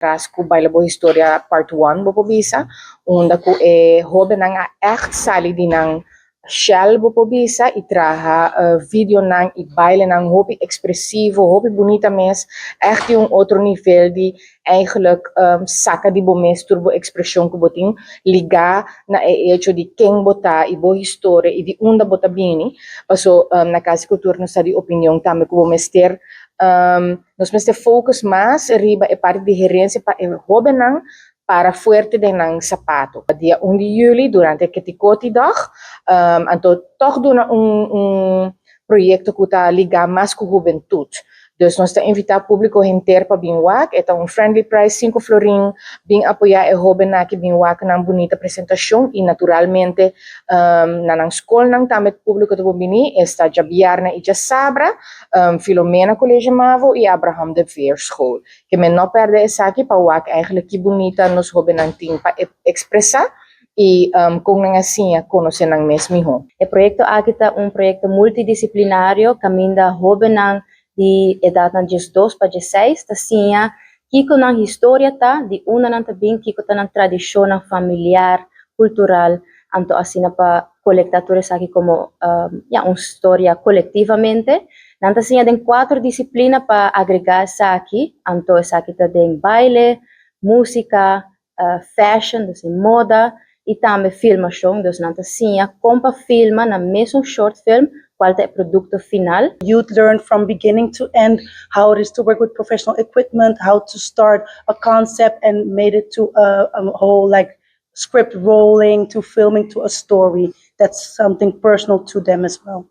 Tras ko Baila Bo Historia Part 1 bo po bisa. Unda ko hobe nang echt sali din ng shell bo po bisa, traha videonan, bailenan, hopi expresivo, hopi bonita mes, echt yung outro nível di eigenlijk saka di bo mes turbo expression ko boting liga na hecho di king bota, ibo historia, di unda bota bini, paso na Cas di Cultura no sa di opinião tame ko bo mester nos meste focus mas riba e parte di herencia pa hobe nang para fuerte din ng sapato. Dia 1 de juli, durante Ketikoti-dag, anto toch doen proyecto que está ligado mais com a juventude. Dus nós estamos a invitar o público inteiro para vir wak. É um friendly price, 5 florin, vir apoiar o jovem que vir wak na bonita apresentação e naturalmente na Skol nang também o público do bini está já biarna e já sabra, Filomena Mavo e Abraham de Veer Skol. Que men não perde essa aqui para wak eigenlijk que bonita nos jovem tem para expressar e kung assim conhecer ng mesmo. O proyecto aqui é proyecto multidisciplinario, caminda jovem de edad ng 12 para 16, tasinha, kiko ng historia ta, di una ng tabing, kiko ta ng tradisyon ng familiar, cultural, anto asina pa colectatores aqui como una historia colectivamente. Nantasinha den 4 disciplina pa agregar sa aqui, anto sa aqui ta den baile, música, fashion, dus moda, e também filmação, dus nantasinha, compa filma na mesmo short film, qual é o produto final. Youth learn from beginning to end how it is to work with professional equipment, how to start a concept and made it to a whole like script rolling to filming to a story. That's something personal to them as well.